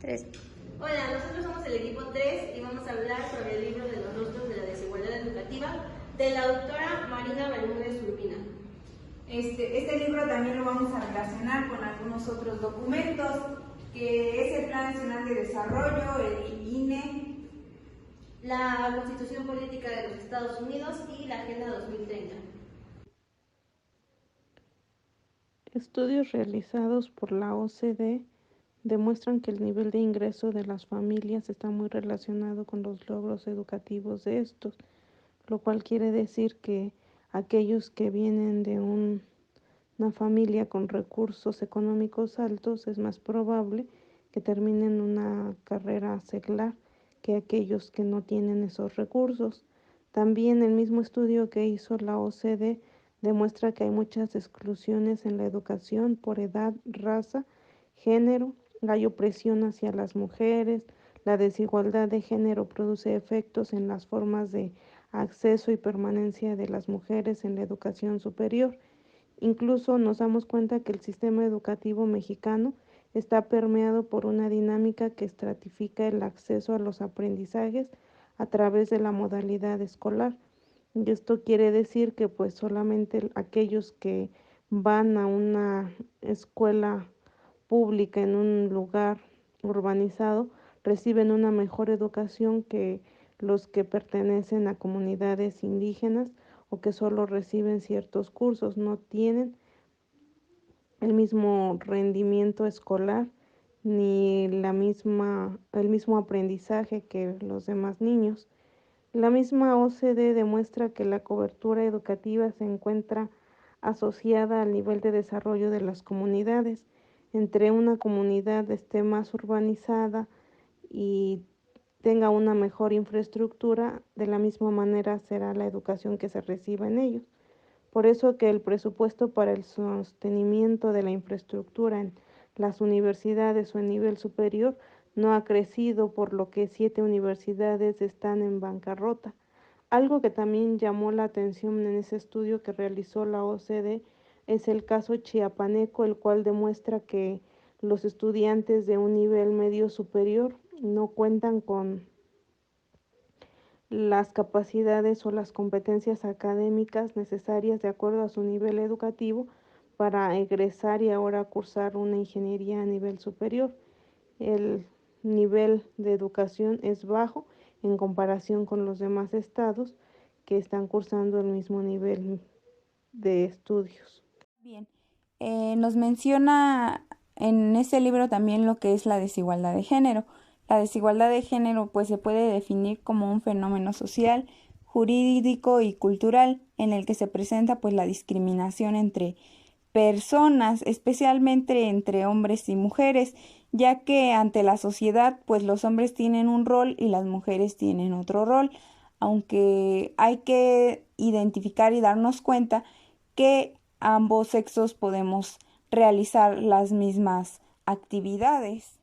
Tres. Hola, nosotros somos el equipo 3 y vamos a hablar sobre el libro de los rostros de la desigualdad educativa de la autora Marina Bermúdez Urbina. Este libro también lo vamos a relacionar con algunos otros documentos, que es el Plan Nacional de Desarrollo, el INE, la Constitución Política de los Estados Unidos y la Agenda 2030. Estudios realizados por la OCDE demuestran que el nivel de ingreso de las familias está muy relacionado con los logros educativos de estos, lo cual quiere decir que aquellos que vienen de una familia con recursos económicos altos es más probable que terminen una carrera seglar que aquellos que no tienen esos recursos. También el mismo estudio que hizo la OCDE demuestra que hay muchas exclusiones en la educación por edad, raza, género. Hay opresión hacia las mujeres, la desigualdad de género produce efectos en las formas de acceso y permanencia de las mujeres en la educación superior. Incluso nos damos cuenta que el sistema educativo mexicano está permeado por una dinámica que estratifica el acceso a los aprendizajes a través de la modalidad escolar. Y esto quiere decir que pues solamente aquellos que van a una escuela pública en un lugar urbanizado reciben una mejor educación que los que pertenecen a comunidades indígenas o que solo reciben ciertos cursos, no tienen el mismo rendimiento escolar ni el mismo aprendizaje que los demás niños. La misma OCDE demuestra que la cobertura educativa se encuentra asociada al nivel de desarrollo de las comunidades. Entre una comunidad esté más urbanizada y tenga una mejor infraestructura, de la misma manera será la educación que se reciba en ellos. Por eso que el presupuesto para el sostenimiento de la infraestructura en las universidades o en nivel superior no ha crecido, por lo que 7 universidades están en bancarrota. Algo que también llamó la atención en ese estudio que realizó la OCDE es el caso chiapaneco, el cual demuestra que los estudiantes de un nivel medio superior no cuentan con las capacidades o las competencias académicas necesarias de acuerdo a su nivel educativo para egresar y ahora cursar una ingeniería a nivel superior. El nivel de educación es bajo en comparación con los demás estados que están cursando el mismo nivel de estudios. Bien, nos menciona en este libro también lo que es la desigualdad de género. La desigualdad de género pues se puede definir como un fenómeno social, jurídico y cultural en el que se presenta pues la discriminación entre personas, especialmente entre hombres y mujeres, ya que ante la sociedad pues los hombres tienen un rol y las mujeres tienen otro rol, aunque hay que identificar y darnos cuenta que ambos sexos podemos realizar las mismas actividades.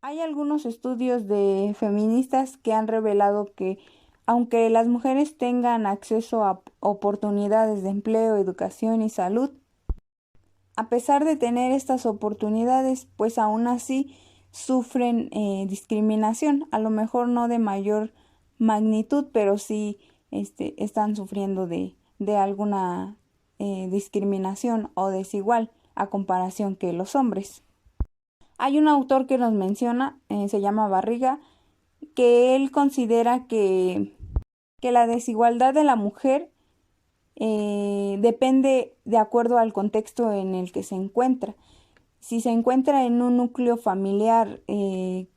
Hay algunos estudios de feministas que han revelado que aunque las mujeres tengan acceso a oportunidades de empleo, educación y salud, a pesar de tener estas oportunidades, pues aún así sufren discriminación, a lo mejor no de mayor magnitud, pero sí están sufriendo de alguna discriminación o desigual a comparación que los hombres. Hay un autor que nos menciona, se llama Barriga, que él considera que la desigualdad de la mujer depende de acuerdo al contexto en el que se encuentra. Si se encuentra en un núcleo familiar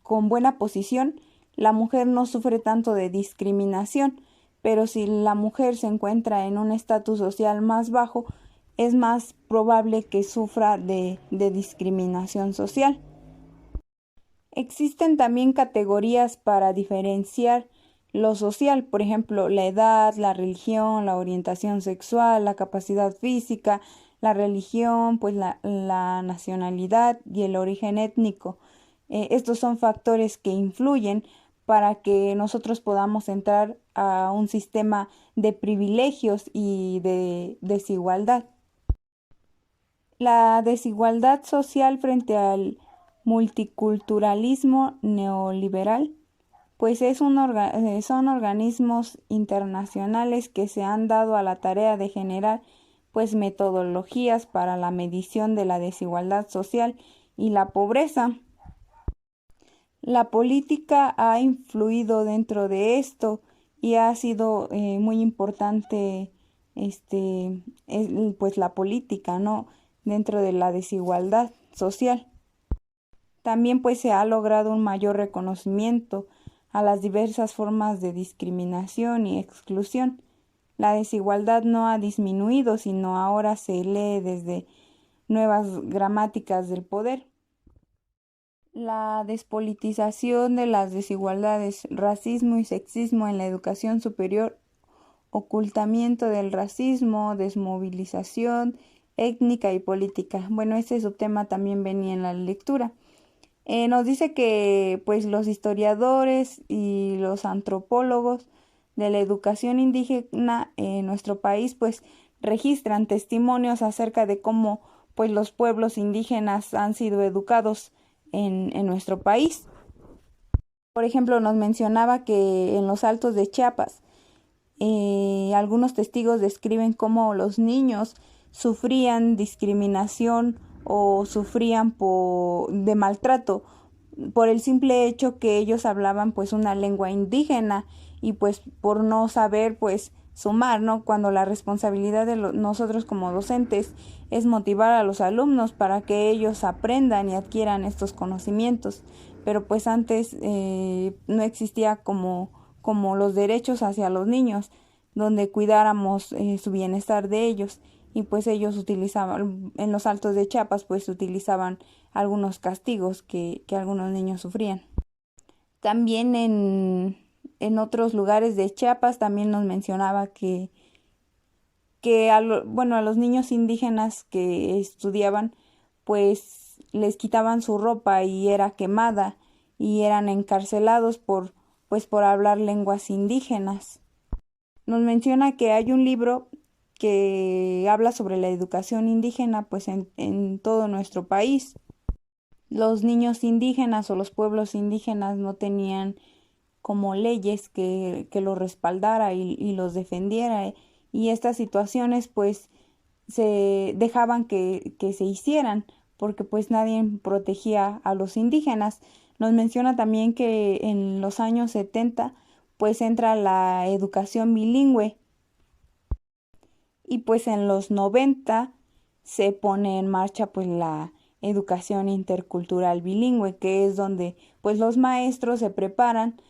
con buena posición, la mujer no sufre tanto de discriminación, pero si la mujer se encuentra en un estatus social más bajo, es más probable que sufra de discriminación social. Existen también categorías para diferenciar lo social, por ejemplo, la edad, la religión, la orientación sexual, la capacidad física, la religión, pues la nacionalidad y el origen étnico. Estos son factores que influyen para que nosotros podamos entrar a un sistema de privilegios y de desigualdad. La desigualdad social frente multiculturalismo neoliberal, pues son organismos internacionales que se han dado a la tarea de generar pues metodologías para la medición de la desigualdad social y la pobreza. La política ha influido dentro de esto y ha sido muy importante pues la política, ¿no? Dentro de la desigualdad social. También pues se ha logrado un mayor reconocimiento a las diversas formas de discriminación y exclusión. La desigualdad no ha disminuido, sino ahora se lee desde nuevas gramáticas del poder. La despolitización de las desigualdades, racismo y sexismo en la educación superior, ocultamiento del racismo, desmovilización étnica y política. Bueno, este subtema también venía en la lectura. Nos dice que pues los historiadores y los antropólogos de la educación indígena en nuestro país pues registran testimonios acerca de cómo pues los pueblos indígenas han sido educados en nuestro país. Por ejemplo, nos mencionaba que en los Altos de Chiapas algunos testigos describen cómo los niños sufrían discriminación o sufrían de maltrato por el simple hecho que ellos hablaban pues una lengua indígena y pues por no saber pues sumar, ¿no? Cuando la responsabilidad de nosotros como docentes es motivar a los alumnos para que ellos aprendan y adquieran estos conocimientos, pero pues antes no existía como los derechos hacia los niños, donde cuidáramos su bienestar de ellos y pues ellos utilizaban, en los Altos de Chiapas pues utilizaban algunos castigos que algunos niños sufrían. También en otros lugares de Chiapas también nos mencionaba que a los niños indígenas que estudiaban pues les quitaban su ropa y era quemada y eran encarcelados por hablar lenguas indígenas. Nos menciona que hay un libro que habla sobre la educación indígena pues en todo nuestro país. Los niños indígenas o los pueblos indígenas no tenían como leyes que los respaldara y los defendiera, y estas situaciones pues se dejaban que se hicieran porque pues nadie protegía a los indígenas. Nos menciona también que en los años 70 pues entra la educación bilingüe y pues en los 90 se pone en marcha pues la educación intercultural bilingüe, que es donde pues los maestros se preparan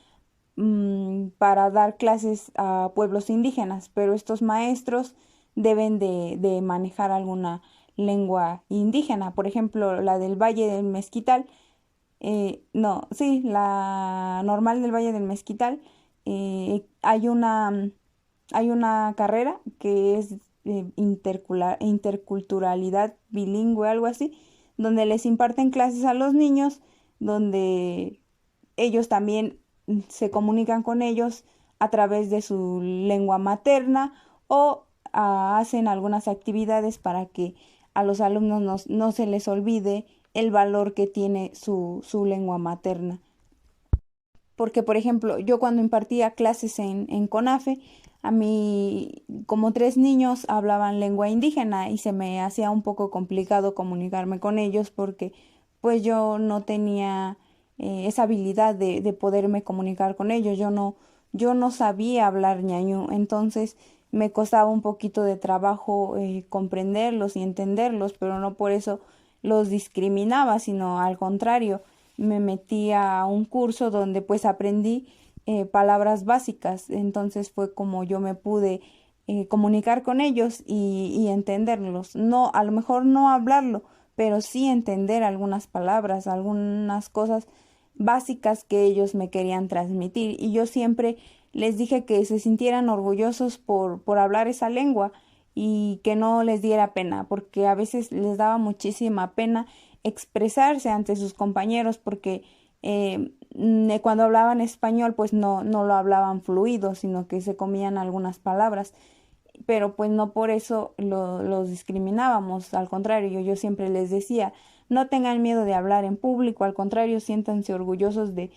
para dar clases a pueblos indígenas, pero estos maestros deben de manejar alguna lengua indígena, por ejemplo, la del Valle del Mezquital, no, sí, la normal del Valle del Mezquital, hay una carrera que es interculturalidad bilingüe, algo así, donde les imparten clases a los niños, donde ellos también se comunican con ellos a través de su lengua materna o hacen algunas actividades para que a los alumnos no se les olvide el valor que tiene su lengua materna. Porque, por ejemplo, yo cuando impartía clases en CONAFE, a mí como 3 niños hablaban lengua indígena y se me hacía un poco complicado comunicarme con ellos porque pues yo no tenía esa habilidad de poderme comunicar con ellos. Yo no sabía hablar ñañú, entonces me costaba un poquito de trabajo comprenderlos y entenderlos, pero no por eso los discriminaba, sino al contrario, me metí a un curso donde pues aprendí palabras básicas, entonces fue como yo me pude comunicar con ellos y entenderlos. No, a lo mejor no hablarlo, pero sí entender algunas palabras, algunas cosas básicas que ellos me querían transmitir. Y yo siempre les dije que se sintieran orgullosos por hablar esa lengua y que no les diera pena, porque a veces les daba muchísima pena expresarse ante sus compañeros porque cuando hablaban español pues no lo hablaban fluido, sino que se comían algunas palabras, pero pues no por eso los discriminábamos, al contrario, yo siempre les decía, no tengan miedo de hablar en público, al contrario, siéntanse orgullosos de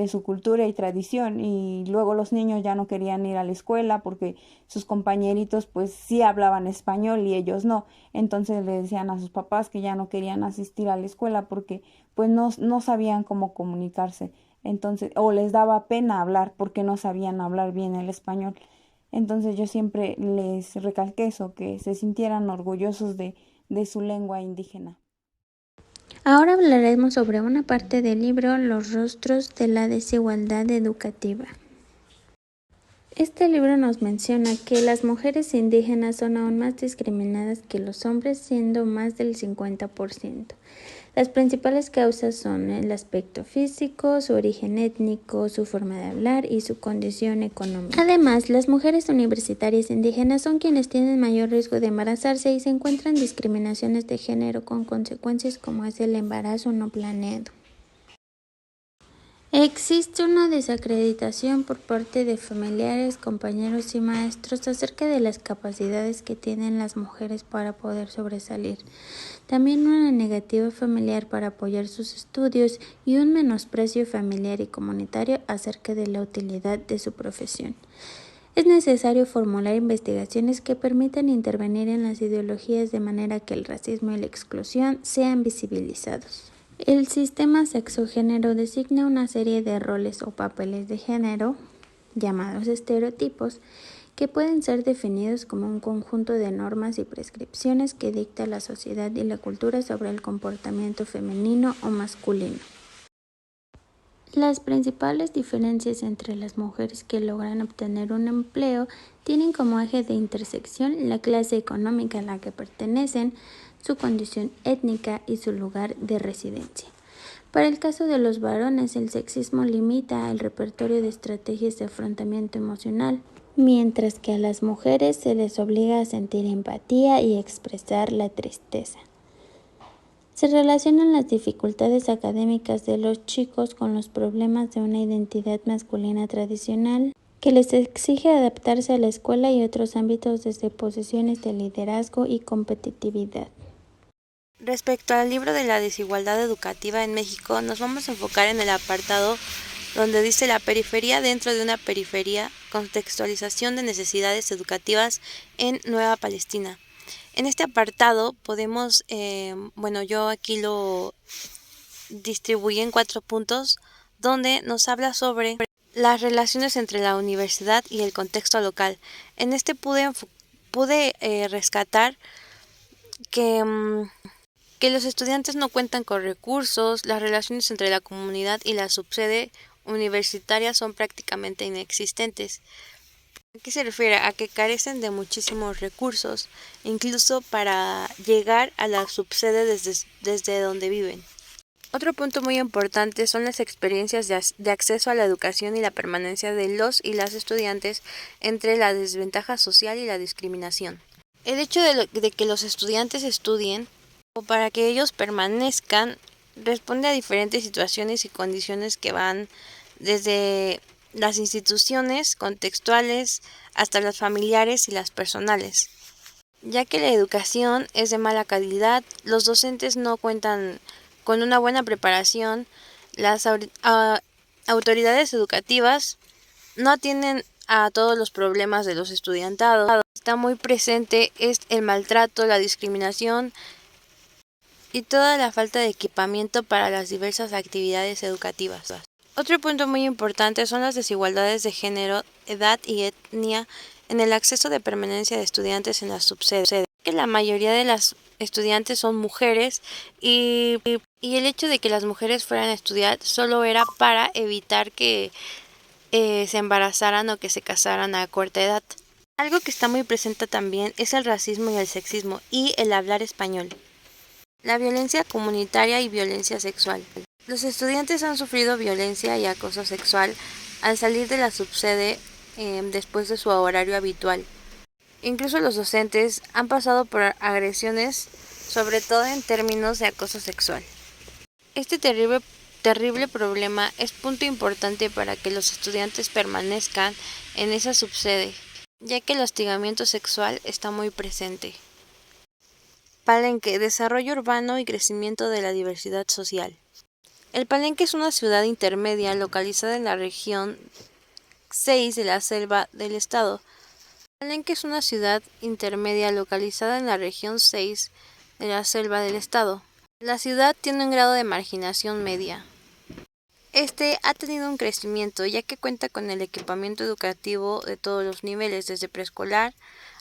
su cultura y tradición. Y luego los niños ya no querían ir a la escuela porque sus compañeritos pues sí hablaban español y ellos no. Entonces le decían a sus papás que ya no querían asistir a la escuela porque pues no sabían cómo comunicarse. Entonces, o les daba pena hablar porque no sabían hablar bien el español. Entonces yo siempre les recalqué eso, que se sintieran orgullosos de su lengua indígena. Ahora hablaremos sobre una parte del libro Los rostros de la desigualdad educativa. Este libro nos menciona que las mujeres indígenas son aún más discriminadas que los hombres, siendo más del 50%. Las principales causas son el aspecto físico, su origen étnico, su forma de hablar y su condición económica. Además, las mujeres universitarias indígenas son quienes tienen mayor riesgo de embarazarse y se encuentran discriminaciones de género con consecuencias como es el embarazo no planeado. Existe una desacreditación por parte de familiares, compañeros y maestros acerca de las capacidades que tienen las mujeres para poder sobresalir. También una negativa familiar para apoyar sus estudios y un menosprecio familiar y comunitario acerca de la utilidad de su profesión. Es necesario formular investigaciones que permitan intervenir en las ideologías de manera que el racismo y la exclusión sean visibilizados. El sistema sexogénero designa una serie de roles o papeles de género, llamados estereotipos, que pueden ser definidos como un conjunto de normas y prescripciones que dicta la sociedad y la cultura sobre el comportamiento femenino o masculino. Las principales diferencias entre las mujeres que logran obtener un empleo tienen como eje de intersección la clase económica a la que pertenecen, su condición étnica y su lugar de residencia. Para el caso de los varones, el sexismo limita el repertorio de estrategias de afrontamiento emocional, mientras que a las mujeres se les obliga a sentir empatía y expresar la tristeza. Se relacionan las dificultades académicas de los chicos con los problemas de una identidad masculina tradicional que les exige adaptarse a la escuela y otros ámbitos desde posiciones de liderazgo y competitividad. Respecto al libro de la desigualdad educativa en México, nos vamos a enfocar en el apartado donde dice la periferia dentro de una periferia, contextualización de necesidades educativas en Nueva Palestina. En este apartado podemos, yo aquí lo distribuí en 4 puntos, donde nos habla sobre las relaciones entre la universidad y el contexto local. En este pude rescatar que los estudiantes no cuentan con recursos, las relaciones entre la comunidad y la subsede universitaria son prácticamente inexistentes. ¿A qué se refiere? A que carecen de muchísimos recursos, incluso para llegar a la subsede desde donde viven. Otro punto muy importante son las experiencias de acceso a la educación y la permanencia de los y las estudiantes entre la desventaja social y la discriminación. El hecho de que los estudiantes estudien o para que ellos permanezcan responde a diferentes situaciones y condiciones que van desde las instituciones contextuales hasta las familiares y las personales. Ya que la educación es de mala calidad, los docentes no cuentan con una buena preparación, las autoridades educativas no atienden a todos los problemas de los estudiantados. Está muy presente el maltrato, la discriminación y toda la falta de equipamiento para las diversas actividades educativas. Otro punto muy importante son las desigualdades de género, edad y etnia en el acceso de permanencia de estudiantes en la subsede. Que la mayoría de las estudiantes son mujeres y el hecho de que las mujeres fueran a estudiar solo era para evitar que se embarazaran o que se casaran a corta edad. Algo que está muy presente también es el racismo y el sexismo y el hablar español. La violencia comunitaria y violencia sexual. Los estudiantes han sufrido violencia y acoso sexual al salir de la subsede después de su horario habitual. Incluso los docentes han pasado por agresiones, sobre todo en términos de acoso sexual. Este terrible problema es punto importante para que los estudiantes permanezcan en esa subsede, ya que el hostigamiento sexual está muy presente. Palenque, desarrollo urbano y crecimiento de la diversidad social. El Palenque es una ciudad intermedia localizada en la región 6 de la selva del estado. Palenque es una ciudad intermedia localizada en la región 6 de la selva del estado. La ciudad tiene un grado de marginación media. Este ha tenido un crecimiento ya que cuenta con el equipamiento educativo de todos los niveles, desde preescolar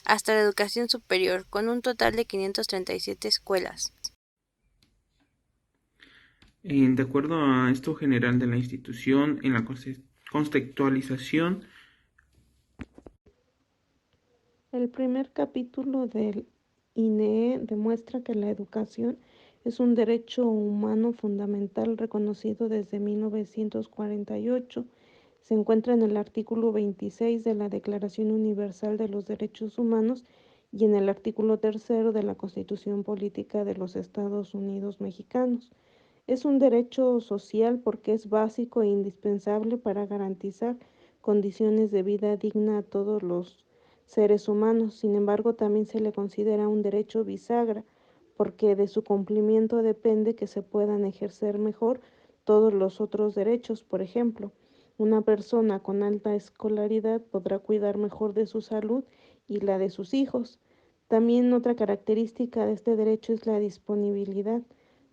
hasta la educación superior, con un total de 537 escuelas. De acuerdo a esto general de la institución, en la contextualización, El primer capítulo del INEE demuestra que la educación es un derecho humano fundamental reconocido desde 1948. Se encuentra en el artículo 26 de la Declaración Universal de los Derechos Humanos y en el artículo 3 de la Constitución Política de los Estados Unidos Mexicanos. Es un derecho social porque es básico e indispensable para garantizar condiciones de vida digna a todos los seres humanos. Sin embargo, también se le considera un derecho bisagra, porque de su cumplimiento depende que se puedan ejercer mejor todos los otros derechos. Por ejemplo, una persona con alta escolaridad podrá cuidar mejor de su salud y la de sus hijos. También otra característica de este derecho es la disponibilidad.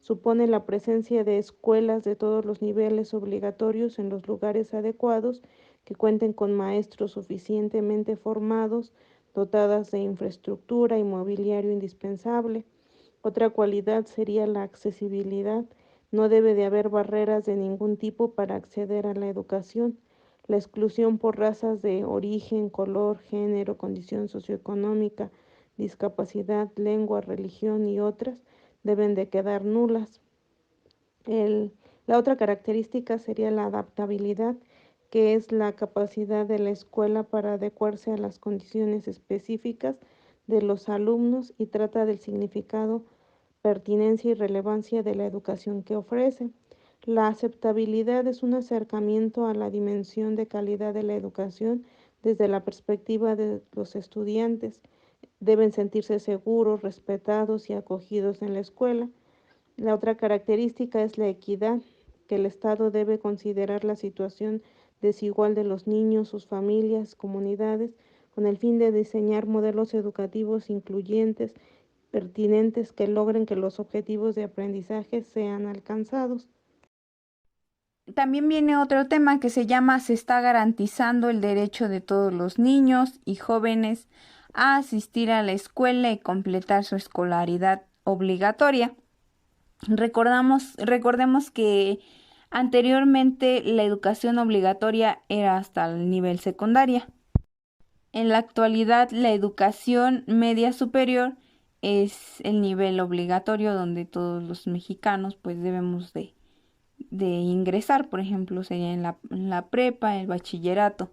Supone la presencia de escuelas de todos los niveles obligatorios en los lugares adecuados, que cuenten con maestros suficientemente formados, dotadas de infraestructura y mobiliario indispensable. Otra cualidad sería la accesibilidad. No debe de haber barreras de ningún tipo para acceder a la educación. La exclusión por razas de origen, color, género, condición socioeconómica, discapacidad, lengua, religión y otras deben de quedar nulas. La otra característica sería la adaptabilidad, que es la capacidad de la escuela para adecuarse a las condiciones específicas de los alumnos y trata del significado, pertinencia y relevancia de la educación que ofrece. La aceptabilidad es un acercamiento a la dimensión de calidad de la educación desde la perspectiva de los estudiantes. Deben sentirse seguros, respetados y acogidos en la escuela. La otra característica es la equidad, que el Estado debe considerar la situación desigual de los niños, sus familias, comunidades, con el fin de diseñar modelos educativos incluyentes, pertinentes, que logren que los objetivos de aprendizaje sean alcanzados. También viene otro tema que se llama "Se está garantizando el derecho de todos los niños y jóvenes a asistir a la escuela y completar su escolaridad obligatoria". Recordemos que anteriormente la educación obligatoria era hasta el nivel secundaria. En la actualidad, la educación media superior es el nivel obligatorio donde todos los mexicanos pues debemos de ingresar. Por ejemplo, sería en la prepa, el bachillerato.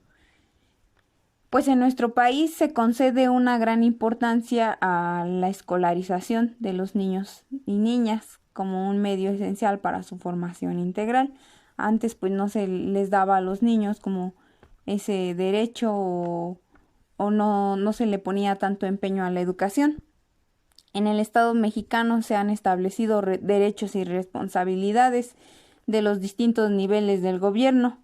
Pues en nuestro país se concede una gran importancia a la escolarización de los niños y niñas como un medio esencial para su formación integral. Antes pues no se les daba a los niños como ese derecho o no se le ponía tanto empeño a la educación. En el Estado mexicano se han establecido derechos y responsabilidades de los distintos niveles del gobierno,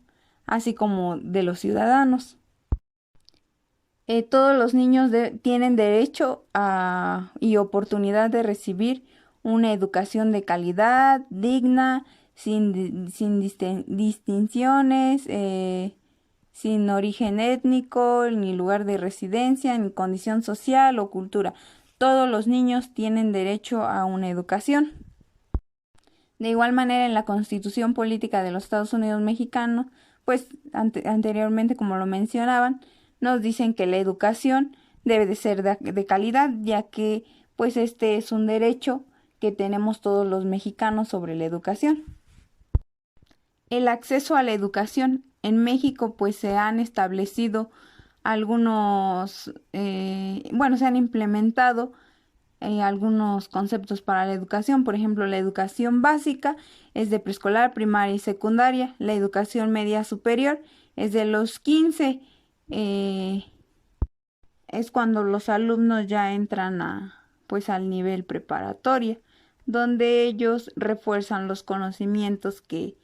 así como de los ciudadanos. Todos los niños tienen derecho y oportunidad de recibir una educación de calidad, digna, sin distinciones, sin origen étnico, ni lugar de residencia, ni condición social o cultura. Todos los niños tienen derecho a una educación. De igual manera, en la Constitución Política de los Estados Unidos Mexicanos, pues anteriormente, como lo mencionaban, nos dicen que la educación debe de ser de calidad, ya que pues este es un derecho que tenemos todos los mexicanos sobre la educación. El acceso a la educación en México, pues se han establecido algunos, se han implementado algunos conceptos para la educación. Por ejemplo, la educación básica es de preescolar, primaria y secundaria. La educación media superior es de los 15, es cuando los alumnos ya entran pues al nivel preparatoria, donde ellos refuerzan los conocimientos que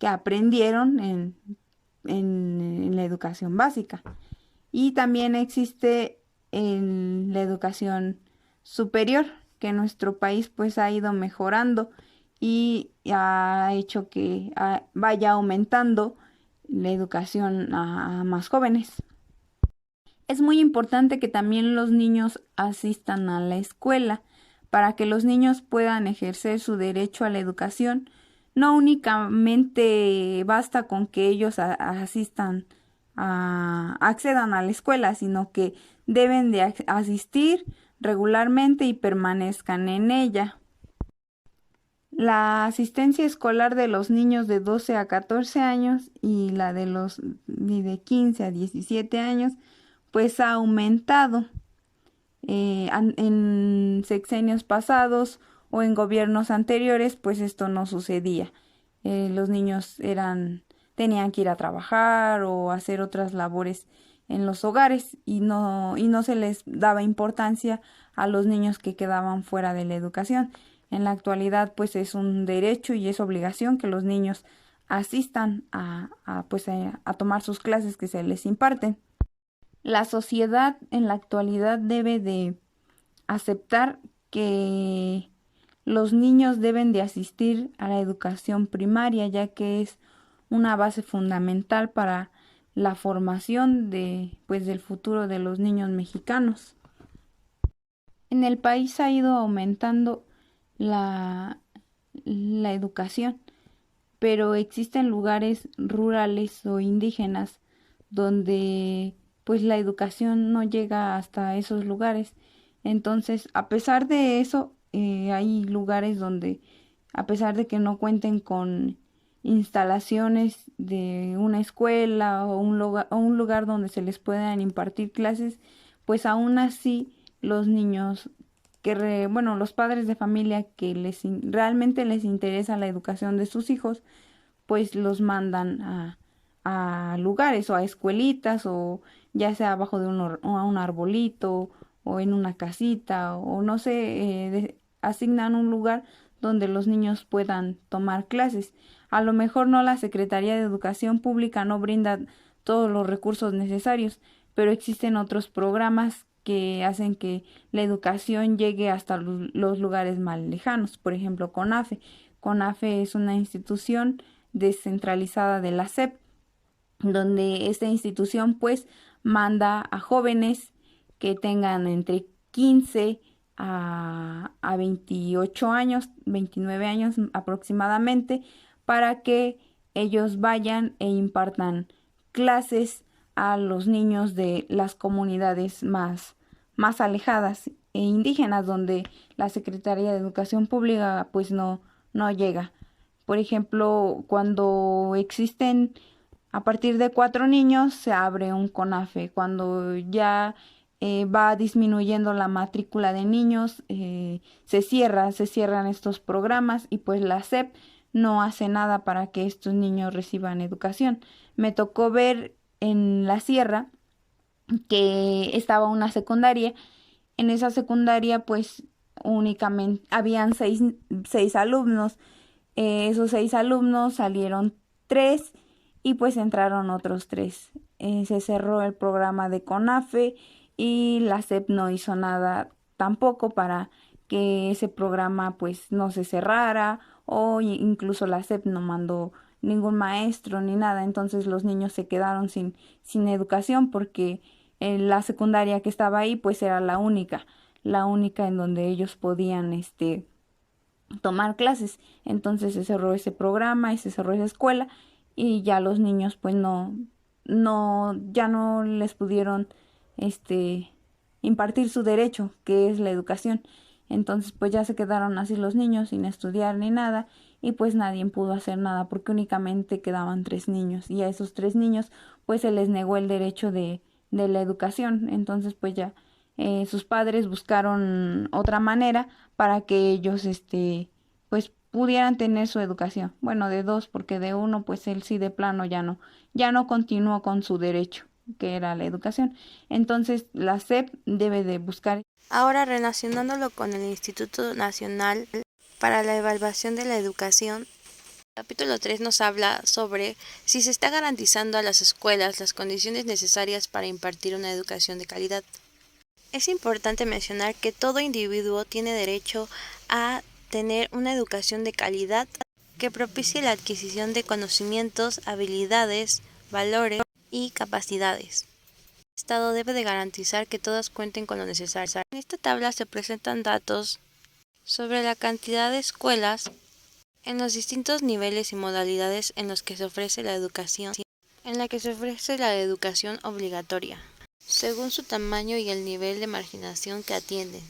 aprendieron en la educación básica. Y también existe en la educación superior, que nuestro país pues ha ido mejorando y ha hecho que vaya aumentando la educación a más jóvenes. Es muy importante que también los niños asistan a la escuela para que los niños puedan ejercer su derecho a la educación. No únicamente basta con que ellos asistan accedan a la escuela, sino que deben de asistir regularmente y permanezcan en ella. La asistencia escolar de los niños de 12 a 14 años y la de los de 15 a 17 años pues ha aumentado. En sexenios pasados o en gobiernos anteriores pues esto no sucedía. Los niños tenían que ir a trabajar o hacer otras labores en los hogares y no se les daba importancia a los niños que quedaban fuera de la educación. En la actualidad pues es un derecho y es obligación que los niños asistan a tomar sus clases que se les imparten. La sociedad en la actualidad debe de aceptar que los niños deben de asistir a la educación primaria, ya que es una base fundamental para la formación del futuro de los niños mexicanos. En el país ha ido aumentando la educación, pero existen lugares rurales o indígenas donde pues la educación no llega hasta esos lugares. Entonces, a pesar de eso, hay lugares donde, a pesar de que no cuenten con instalaciones de una escuela o un lugar donde se les puedan impartir clases, pues aún así los niños los padres de familia que realmente les interesa la educación de sus hijos, pues los mandan a lugares o a escuelitas o ya sea abajo de un arbolito o en una casita o no sé, asignan un lugar donde los niños puedan tomar clases. A lo mejor no la Secretaría de Educación Pública no brinda todos los recursos necesarios, pero existen otros programas que hacen que la educación llegue hasta los lugares más lejanos. Por ejemplo, CONAFE. CONAFE es una institución descentralizada de la SEP, donde esta institución pues manda a jóvenes que tengan entre 15 a 28 años, 29 años aproximadamente, para que ellos vayan e impartan clases a los niños de las comunidades más alejadas e indígenas, donde la Secretaría de Educación Pública pues no llega. Por ejemplo, cuando existen a partir de 4 niños se abre un CONAFE. Cuando ya va disminuyendo la matrícula de niños, se cierran estos programas y pues la SEP no hace nada para que estos niños reciban educación. Me tocó ver en la sierra que estaba una secundaria. En esa secundaria pues únicamente habían seis alumnos. Esos 6 alumnos salieron 3 y pues entraron otros 3. Se cerró el programa de CONAFE y la SEP no hizo nada tampoco para que ese programa pues no se cerrara, o incluso la SEP no mandó ningún maestro ni nada. Entonces los niños se quedaron sin educación porque la secundaria que estaba ahí pues era la única en donde ellos podían tomar clases. Entonces se cerró ese programa y se cerró esa escuela y ya los niños pues ya no les pudieron impartir su derecho, que es la educación. Entonces pues ya se quedaron así los niños sin estudiar ni nada y pues nadie pudo hacer nada porque únicamente quedaban 3 niños y a esos 3 niños pues se les negó el derecho de la educación. Entonces pues ya sus padres buscaron otra manera para que ellos pues pudieran tener su educación. Bueno, de 2 porque de 1 pues él sí de plano ya no continuó con su derecho. que era la educación. Entonces, la SEP debe de buscar. Ahora, relacionándolo con el Instituto Nacional para la Evaluación de la Educación, el capítulo 3 nos habla sobre si se está garantizando a las escuelas las condiciones necesarias para impartir una educación de calidad. Es importante mencionar que todo individuo tiene derecho a tener una educación de calidad que propicie la adquisición de conocimientos, habilidades, valores y capacidades. El Estado debe de garantizar que todas cuenten con lo necesario. En esta tabla se presentan datos sobre la cantidad de escuelas en los distintos niveles y modalidades en los que se ofrece la educación, obligatoria, según su tamaño y el nivel de marginación que atienden,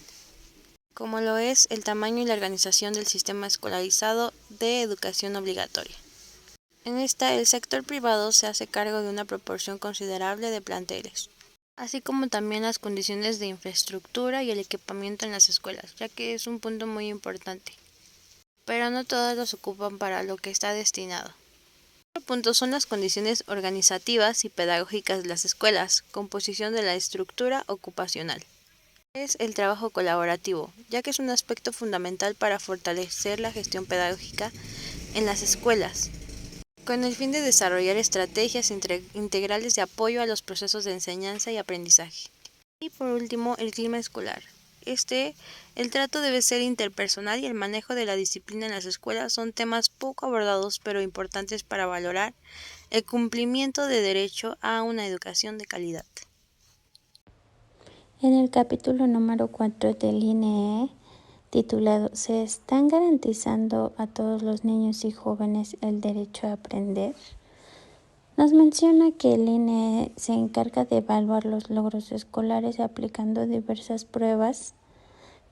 como lo es el tamaño y la organización del sistema escolarizado de educación obligatoria. En esta, el sector privado se hace cargo de una proporción considerable de planteles, así como también las condiciones de infraestructura y el equipamiento en las escuelas, ya que es un punto muy importante. Pero no todas los ocupan para lo que está destinado. Otro punto son las condiciones organizativas y pedagógicas de las escuelas, composición de la estructura ocupacional. Es el trabajo colaborativo, ya que es un aspecto fundamental para fortalecer la gestión pedagógica en las escuelas, con el fin de desarrollar estrategias integrales de apoyo a los procesos de enseñanza y aprendizaje. Y por último, el clima escolar. El trato debe ser interpersonal y el manejo de la disciplina en las escuelas son temas poco abordados pero importantes para valorar el cumplimiento de derecho a una educación de calidad. En el capítulo número 4 del INE, titulado ¿Se están garantizando a todos los niños y jóvenes el derecho a aprender?, nos menciona que el INE se encarga de evaluar los logros escolares aplicando diversas pruebas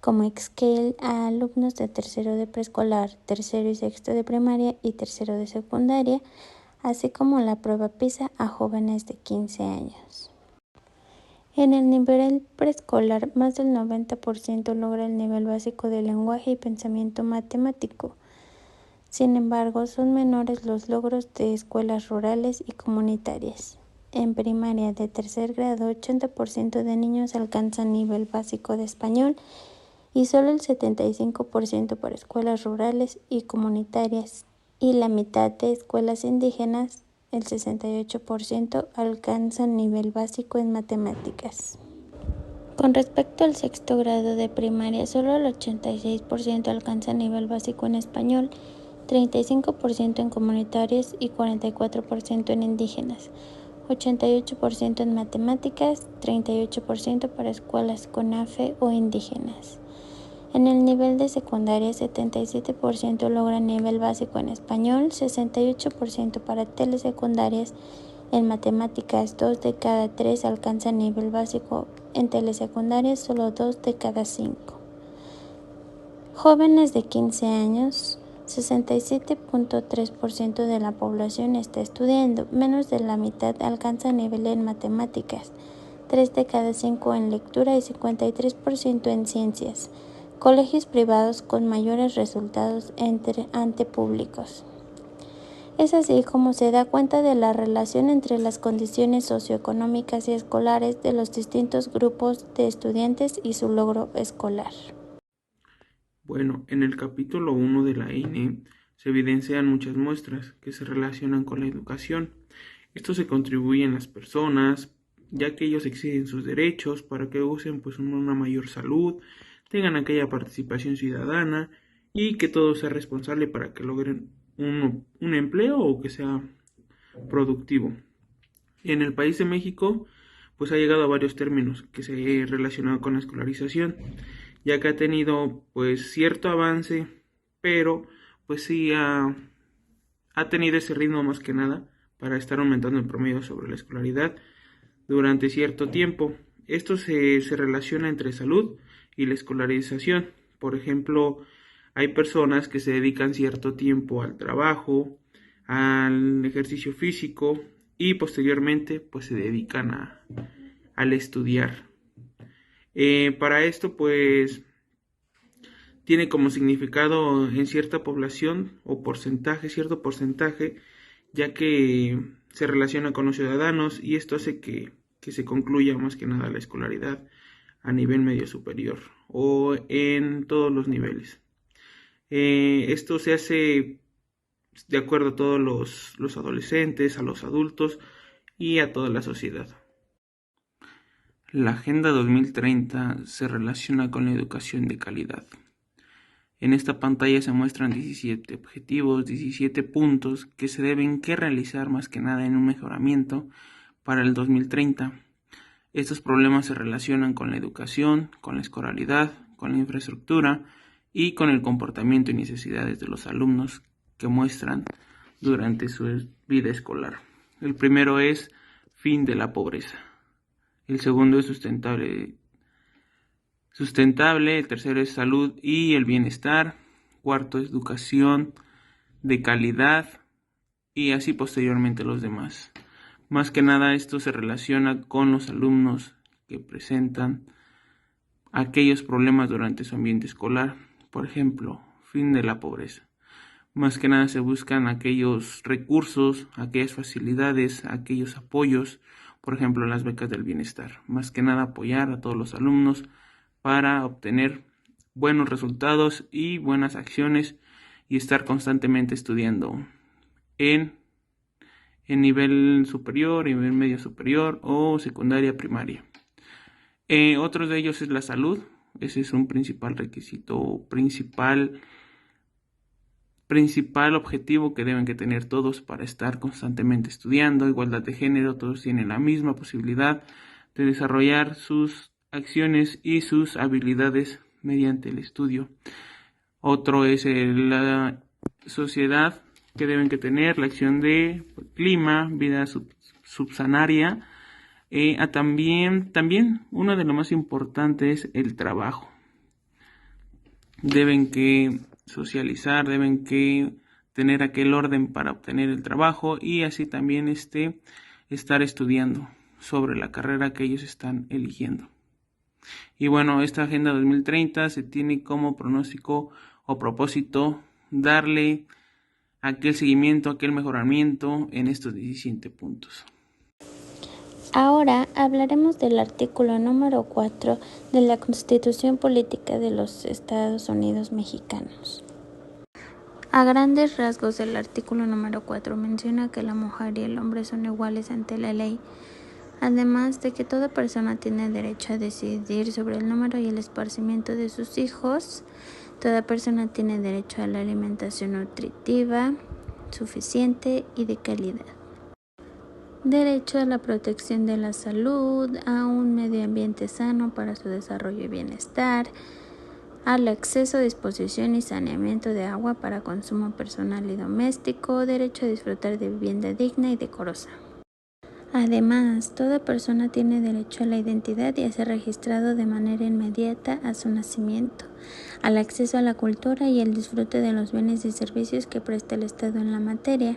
como Scale a alumnos de tercero de preescolar, tercero y sexto de primaria y tercero de secundaria, así como la prueba PISA a jóvenes de 15 años. En el nivel preescolar, más del 90% logra el nivel básico de lenguaje y pensamiento matemático. Sin embargo, son menores los logros de escuelas rurales y comunitarias. En primaria de tercer grado, 80% de niños alcanzan nivel básico de español y solo el 75% para escuelas rurales y comunitarias, y la mitad de escuelas indígenas, el 68%, alcanzan nivel básico en matemáticas. Con respecto al sexto grado de primaria, solo el 86% alcanza nivel básico en español, 35% en comunitarios y 44% en indígenas, 88% en matemáticas, 38% para escuelas CONAFE o indígenas. En el nivel de secundaria, 77% logran nivel básico en español, 68% para telesecundarias. En matemáticas, 2 de cada 3 alcanzan nivel básico. En telesecundarias, solo 2 de cada 5. Jóvenes de 15 años, 67.3% de la población está estudiando. Menos de la mitad alcanza nivel en matemáticas, 3 de cada 5 en lectura y 53% en ciencias. Colegios privados con mayores resultados ante públicos. Es así como se da cuenta de la relación entre las condiciones socioeconómicas y escolares de los distintos grupos de estudiantes y su logro escolar. Bueno, en el capítulo 1 de la INE se evidencian muchas muestras que se relacionan con la educación. Esto se contribuye en las personas, ya que ellos exigen sus derechos para que usen una mayor salud, tengan aquella participación ciudadana y que todo sea responsable para que logren un empleo o que sea productivo. En el país de México, ha llegado a varios términos que se han relacionado con la escolarización, ya que ha tenido cierto avance, pero sí ha tenido ese ritmo más que nada para estar aumentando el promedio sobre la escolaridad durante cierto tiempo. Esto se relaciona entre salud y la escolarización. Por ejemplo, hay personas que se dedican cierto tiempo al trabajo, al ejercicio físico y posteriormente se dedican al estudiar. Para esto tiene como significado en cierta población o cierto porcentaje, ya que se relaciona con los ciudadanos y esto hace que se concluya más que nada la escolaridad a nivel medio superior o en todos los niveles. Esto se hace de acuerdo a todos los adolescentes, a los adultos y a toda la sociedad. La Agenda 2030 se relaciona con la educación de calidad. En esta pantalla se muestran 17 objetivos, 17 puntos que se deben realizar más que nada en un mejoramiento para el 2030. Estos problemas se relacionan con la educación, con la escolaridad, con la infraestructura y con el comportamiento y necesidades de los alumnos que muestran durante su vida escolar. El primero es fin de la pobreza. El segundo es sustentable. El tercero es salud y el bienestar. Cuarto es educación de calidad y así posteriormente los demás. Más que nada esto se relaciona con los alumnos que presentan aquellos problemas durante su ambiente escolar. Por ejemplo, fin de la pobreza. Más que nada se buscan aquellos recursos, aquellas facilidades, aquellos apoyos, por ejemplo las becas del bienestar. Más que nada apoyar a todos los alumnos para obtener buenos resultados y buenas acciones y estar constantemente estudiando en nivel superior, nivel medio superior o secundaria primaria. Otro de ellos es la salud. Ese es un principal requisito, principal objetivo que deben tener todos para estar constantemente estudiando. Igualdad de género, todos tienen la misma posibilidad de desarrollar sus acciones y sus habilidades mediante el estudio. Otro es la sociedad, que deben tener la acción de clima, vida subsahariana. También uno de los más importantes es el trabajo. Deben socializar, deben tener aquel orden para obtener el trabajo y así también estar estudiando sobre la carrera que ellos están eligiendo. Y bueno, esta Agenda 2030 se tiene como pronóstico o propósito darle aquel seguimiento, aquel mejoramiento en estos 17 puntos. Ahora hablaremos del artículo número 4 de la Constitución Política de los Estados Unidos Mexicanos. A grandes rasgos, el artículo número 4 menciona que la mujer y el hombre son iguales ante la ley, además de que toda persona tiene derecho a decidir sobre el número y el esparcimiento de sus hijos. Toda persona tiene derecho a la alimentación nutritiva, suficiente y de calidad. Derecho a la protección de la salud, a un medio ambiente sano para su desarrollo y bienestar, al acceso, disposición y saneamiento de agua para consumo personal y doméstico, derecho a disfrutar de vivienda digna y decorosa. Además, toda persona tiene derecho a la identidad y a ser registrado de manera inmediata a su nacimiento, al acceso a la cultura y el disfrute de los bienes y servicios que presta el Estado en la materia.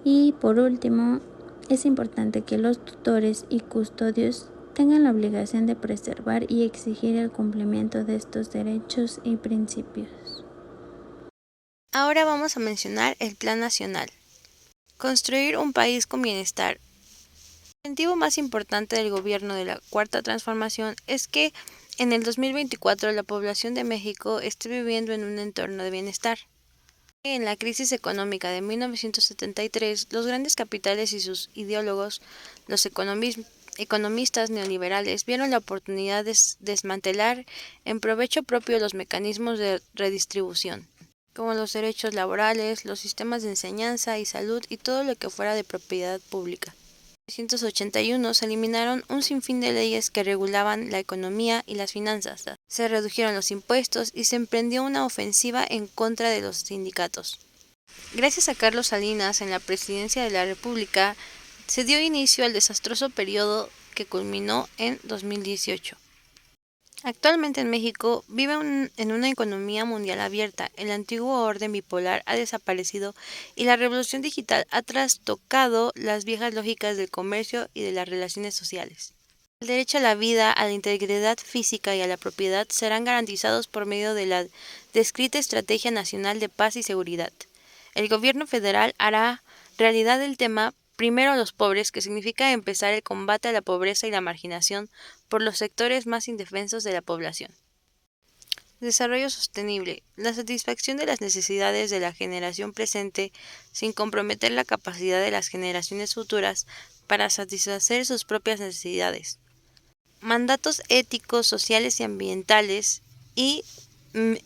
Y por último, es importante que los tutores y custodios tengan la obligación de preservar y exigir el cumplimiento de estos derechos y principios. Ahora vamos a mencionar el Plan Nacional. Construir un país con bienestar. El objetivo más importante del gobierno de la Cuarta Transformación es que en el 2024 la población de México esté viviendo en un entorno de bienestar. En la crisis económica de 1973, los grandes capitales y sus ideólogos, los economistas neoliberales, vieron la oportunidad de desmantelar en provecho propio los mecanismos de redistribución, como los derechos laborales, los sistemas de enseñanza y salud y todo lo que fuera de propiedad pública. En 1981 se eliminaron un sinfín de leyes que regulaban la economía y las finanzas. Se redujeron los impuestos y se emprendió una ofensiva en contra de los sindicatos. Gracias a Carlos Salinas en la presidencia de la República, se dio inicio al desastroso periodo que culminó en 2018. Actualmente en México vive en una economía mundial abierta, el antiguo orden bipolar ha desaparecido y la revolución digital ha trastocado las viejas lógicas del comercio y de las relaciones sociales. El derecho a la vida, a la integridad física y a la propiedad serán garantizados por medio de la descrita Estrategia Nacional de Paz y Seguridad. El gobierno federal hará realidad el tema primero los pobres, que significa empezar el combate a la pobreza y la marginación por los sectores más indefensos de la población. Desarrollo sostenible. La satisfacción de las necesidades de la generación presente sin comprometer la capacidad de las generaciones futuras para satisfacer sus propias necesidades. Mandatos éticos, sociales y ambientales y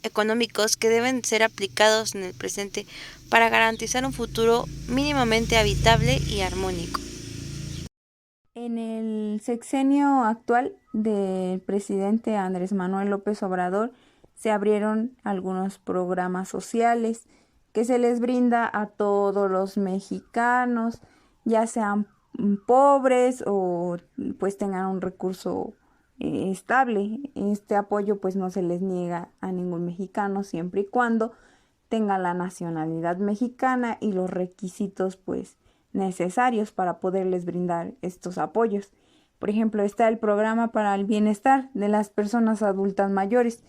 económicos que deben ser aplicados en el presente para garantizar un futuro mínimamente habitable y armónico. En el sexenio actual del presidente Andrés Manuel López Obrador se abrieron algunos programas sociales que se les brinda a todos los mexicanos, ya sean pobres o pues tengan un recurso estable. Este apoyo pues no se les niega a ningún mexicano siempre y cuando tenga la nacionalidad mexicana y los requisitos pues necesarios para poderles brindar estos apoyos. Por ejemplo, está el programa para el bienestar de las personas adultas mayores.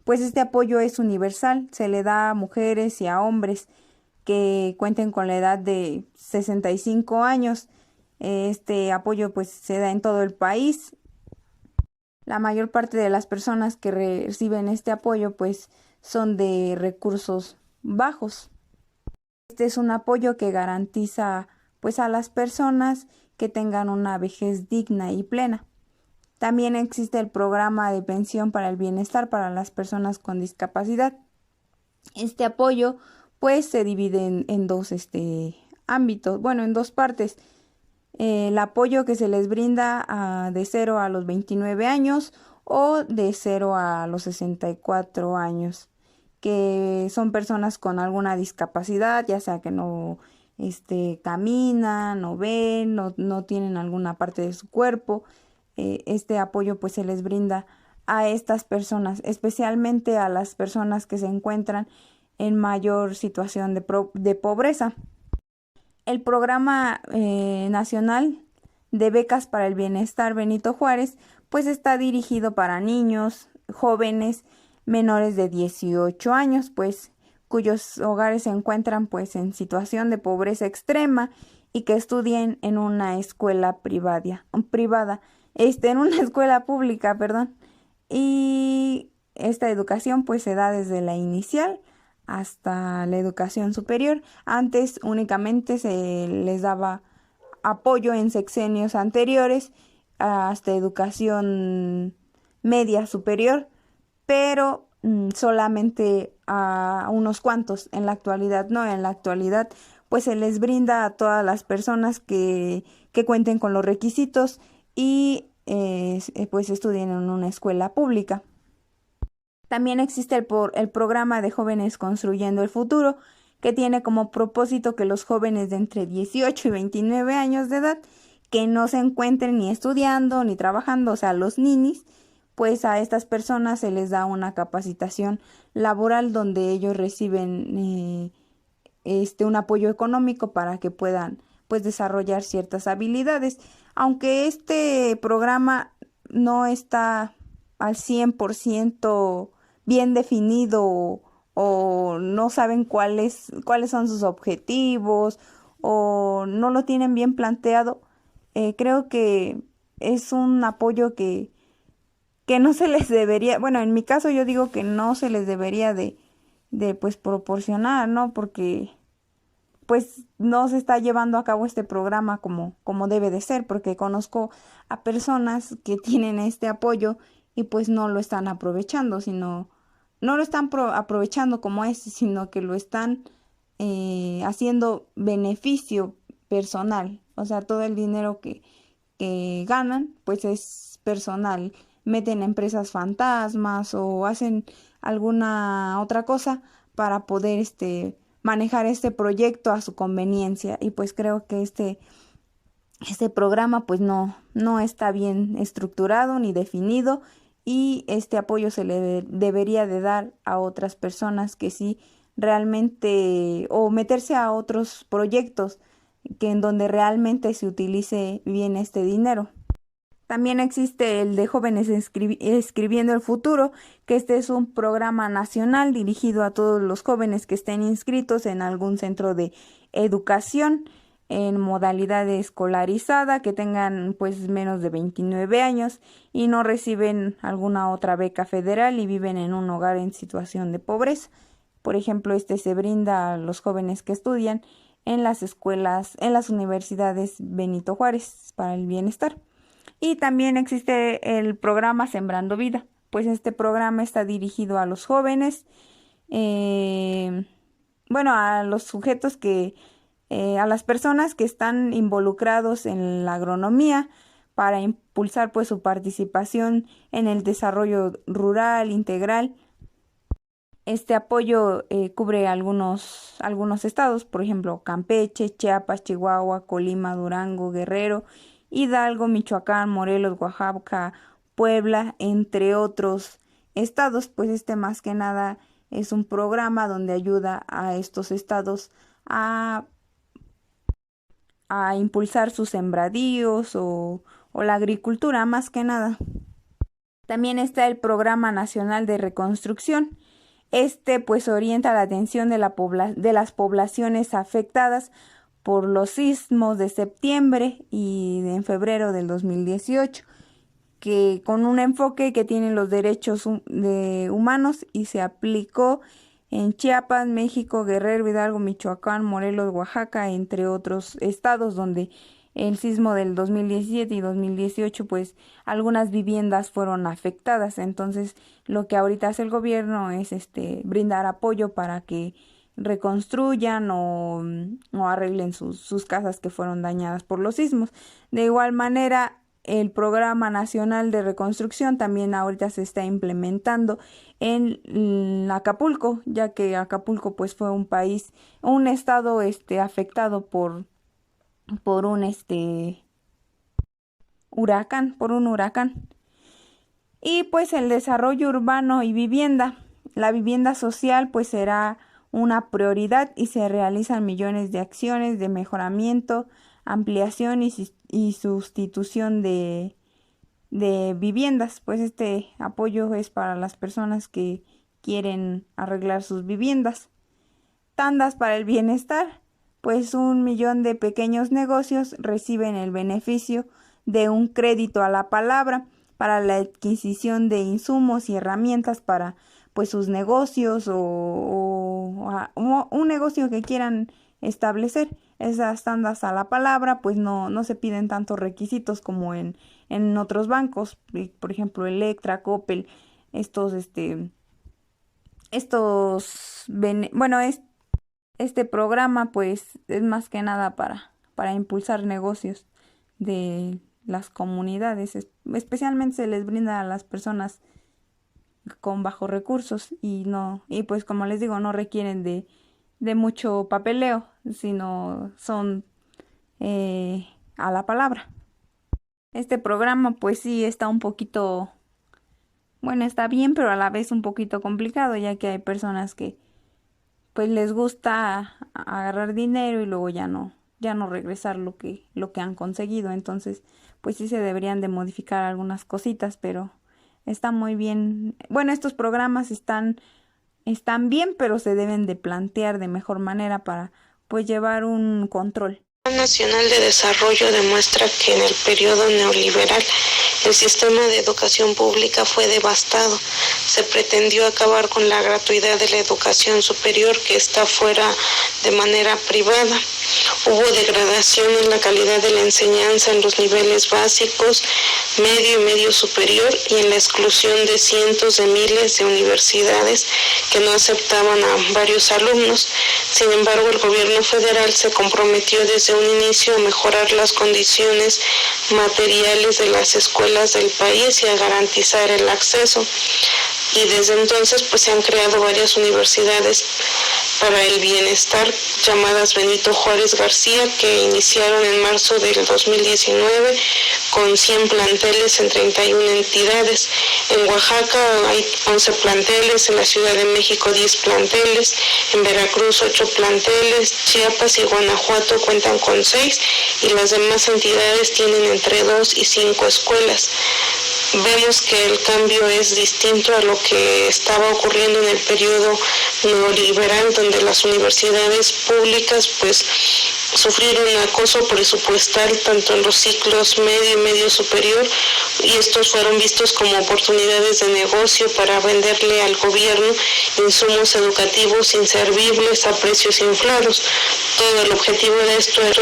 Pues este apoyo es universal, se le da a mujeres y a hombres que cuenten con la edad de 65 años. Este apoyo pues se da en todo el país. La mayor parte de las personas que reciben este apoyo pues son de recursos bajos. Este es un apoyo que garantiza pues a las personas que tengan una vejez digna y plena. También existe el programa de pensión para el bienestar para las personas con discapacidad. Este apoyo pues se divide en dos ámbitos, bueno, en dos partes. El apoyo que se les brinda de 0 a los 29 años o de 0 a los 64 años, que son personas con alguna discapacidad, ya sea que no caminan, no ven, no tienen alguna parte de su cuerpo. Este apoyo pues se les brinda a estas personas, especialmente a las personas que se encuentran en mayor situación de pobreza. El programa nacional de becas para el bienestar Benito Juárez pues está dirigido para niños, jóvenes menores de 18 años, pues cuyos hogares se encuentran pues en situación de pobreza extrema y que estudien en una escuela privada, en una escuela pública, perdón. Y esta educación pues se da desde la inicial hasta la educación superior. Antes únicamente se les daba apoyo en sexenios anteriores hasta educación media superior, pero solamente a unos cuantos. En la actualidad no, en la actualidad pues se les brinda a todas las personas que cuenten con los requisitos y pues estudien en una escuela pública. También existe el programa de Jóvenes Construyendo el Futuro, que tiene como propósito que los jóvenes de entre 18 y 29 años de edad que no se encuentren ni estudiando ni trabajando, o sea, los ninis, pues a estas personas se les da una capacitación laboral donde ellos reciben un apoyo económico para que puedan pues desarrollar ciertas habilidades. Aunque este programa no está al 100% bien definido o no saben cuáles son sus objetivos o no lo tienen bien planteado, creo que es un apoyo que no se les debería, bueno, en mi caso yo digo que no se les debería de pues proporcionar, ¿no? Porque pues no se está llevando a cabo este programa como debe de ser, porque conozco a personas que tienen este apoyo y pues no lo están aprovechando, no lo están aprovechando como es, sino que lo están haciendo beneficio personal. O sea, todo el dinero que ganan pues es personal. Meten empresas fantasmas o hacen alguna otra cosa para poder manejar este proyecto a su conveniencia, y pues creo que este programa pues no está bien estructurado ni definido, y este apoyo se le debería de dar a otras personas que sí realmente, o meterse a otros proyectos que en donde realmente se utilice bien este dinero. También existe el de Jóvenes Escribiendo el Futuro, que este es un programa nacional dirigido a todos los jóvenes que estén inscritos en algún centro de educación. en modalidad escolarizada, que tengan pues menos de 29 años y no reciben alguna otra beca federal y viven en un hogar en situación de pobreza. Por ejemplo, este se brinda a los jóvenes que estudian en las escuelas, en las universidades Benito Juárez para el bienestar. Y también existe el programa Sembrando Vida, pues este programa está dirigido a los jóvenes, a los sujetos a las personas que están involucrados en la agronomía para impulsar pues su participación en el desarrollo rural integral. Este apoyo cubre algunos estados, por ejemplo, Campeche, Chiapas, Chihuahua, Colima, Durango, Guerrero, Hidalgo, Michoacán, Morelos, Oaxaca, Puebla, entre otros estados. Pues más que nada es un programa donde ayuda a estos estados a impulsar sus sembradíos o la agricultura, más que nada. También está el Programa Nacional de Reconstrucción. Pues orienta la atención de las poblaciones afectadas por los sismos de septiembre y en febrero del 2018, que con un enfoque que tiene los derechos humanos, y se aplicó en Chiapas, México, Guerrero, Hidalgo, Michoacán, Morelos, Oaxaca, entre otros estados donde el sismo del 2017 y 2018, pues algunas viviendas fueron afectadas. Entonces, lo que ahorita hace el gobierno es brindar apoyo para que reconstruyan o arreglen sus casas que fueron dañadas por los sismos. De igual manera, el Programa Nacional de Reconstrucción también ahorita se está implementando en Acapulco, ya que Acapulco pues fue un estado afectado por un huracán. Y pues el desarrollo urbano y vivienda. La vivienda social pues será una prioridad y se realizan millones de acciones de mejoramiento, ampliación y sustitución de viviendas. Pues este apoyo es para las personas que quieren arreglar sus viviendas. Tandas para el bienestar. Pues 1 millón de pequeños negocios reciben el beneficio de un crédito a la palabra para la adquisición de insumos y herramientas para pues sus negocios o un negocio que quieran establecer. Esas tandas a la palabra pues no se piden tantos requisitos como en otros bancos, por ejemplo Electra, Coppel, este programa pues es más que nada para impulsar negocios de las comunidades, especialmente se les brinda a las personas con bajos recursos y pues como les digo, no requieren de mucho papeleo, sino son a la palabra. Este programa pues sí está un poquito, está bien, pero a la vez un poquito complicado, ya que hay personas que pues les gusta agarrar dinero y luego ya no regresar lo que han conseguido. Entonces pues sí se deberían de modificar algunas cositas, pero está muy bien. Estos programas están bien, pero se deben de plantear de mejor manera para pues llevar un control. El Plan Nacional de Desarrollo demuestra que en el periodo neoliberal el sistema de educación pública fue devastado. Se pretendió acabar con la gratuidad de la educación superior que está fuera de manera privada. Hubo degradación en la calidad de la enseñanza en los niveles básicos, medio y medio superior, y en la exclusión de cientos de miles de universidades que no aceptaban a varios alumnos. Sin embargo, el gobierno federal se comprometió desde un inicio a mejorar las condiciones materiales de las escuelas del país y a garantizar el acceso. Y desde entonces pues se han creado varias universidades para el bienestar llamadas Benito Juárez García, que iniciaron en marzo del 2019 con 100 planteles en 31 entidades. En Oaxaca hay 11 planteles, en la Ciudad de México 10 planteles, en Veracruz 8 planteles, Chiapas y Guanajuato cuentan con 6 y las demás entidades tienen entre 2 y 5 escuelas. vemos que el cambio es distinto a lo que estaba ocurriendo en el periodo neoliberal, donde las universidades públicas pues sufrieron acoso presupuestal tanto en los ciclos medio y medio superior, y estos fueron vistos como oportunidades de negocio para venderle al gobierno insumos educativos inservibles a precios inflados. Todo el objetivo de esto es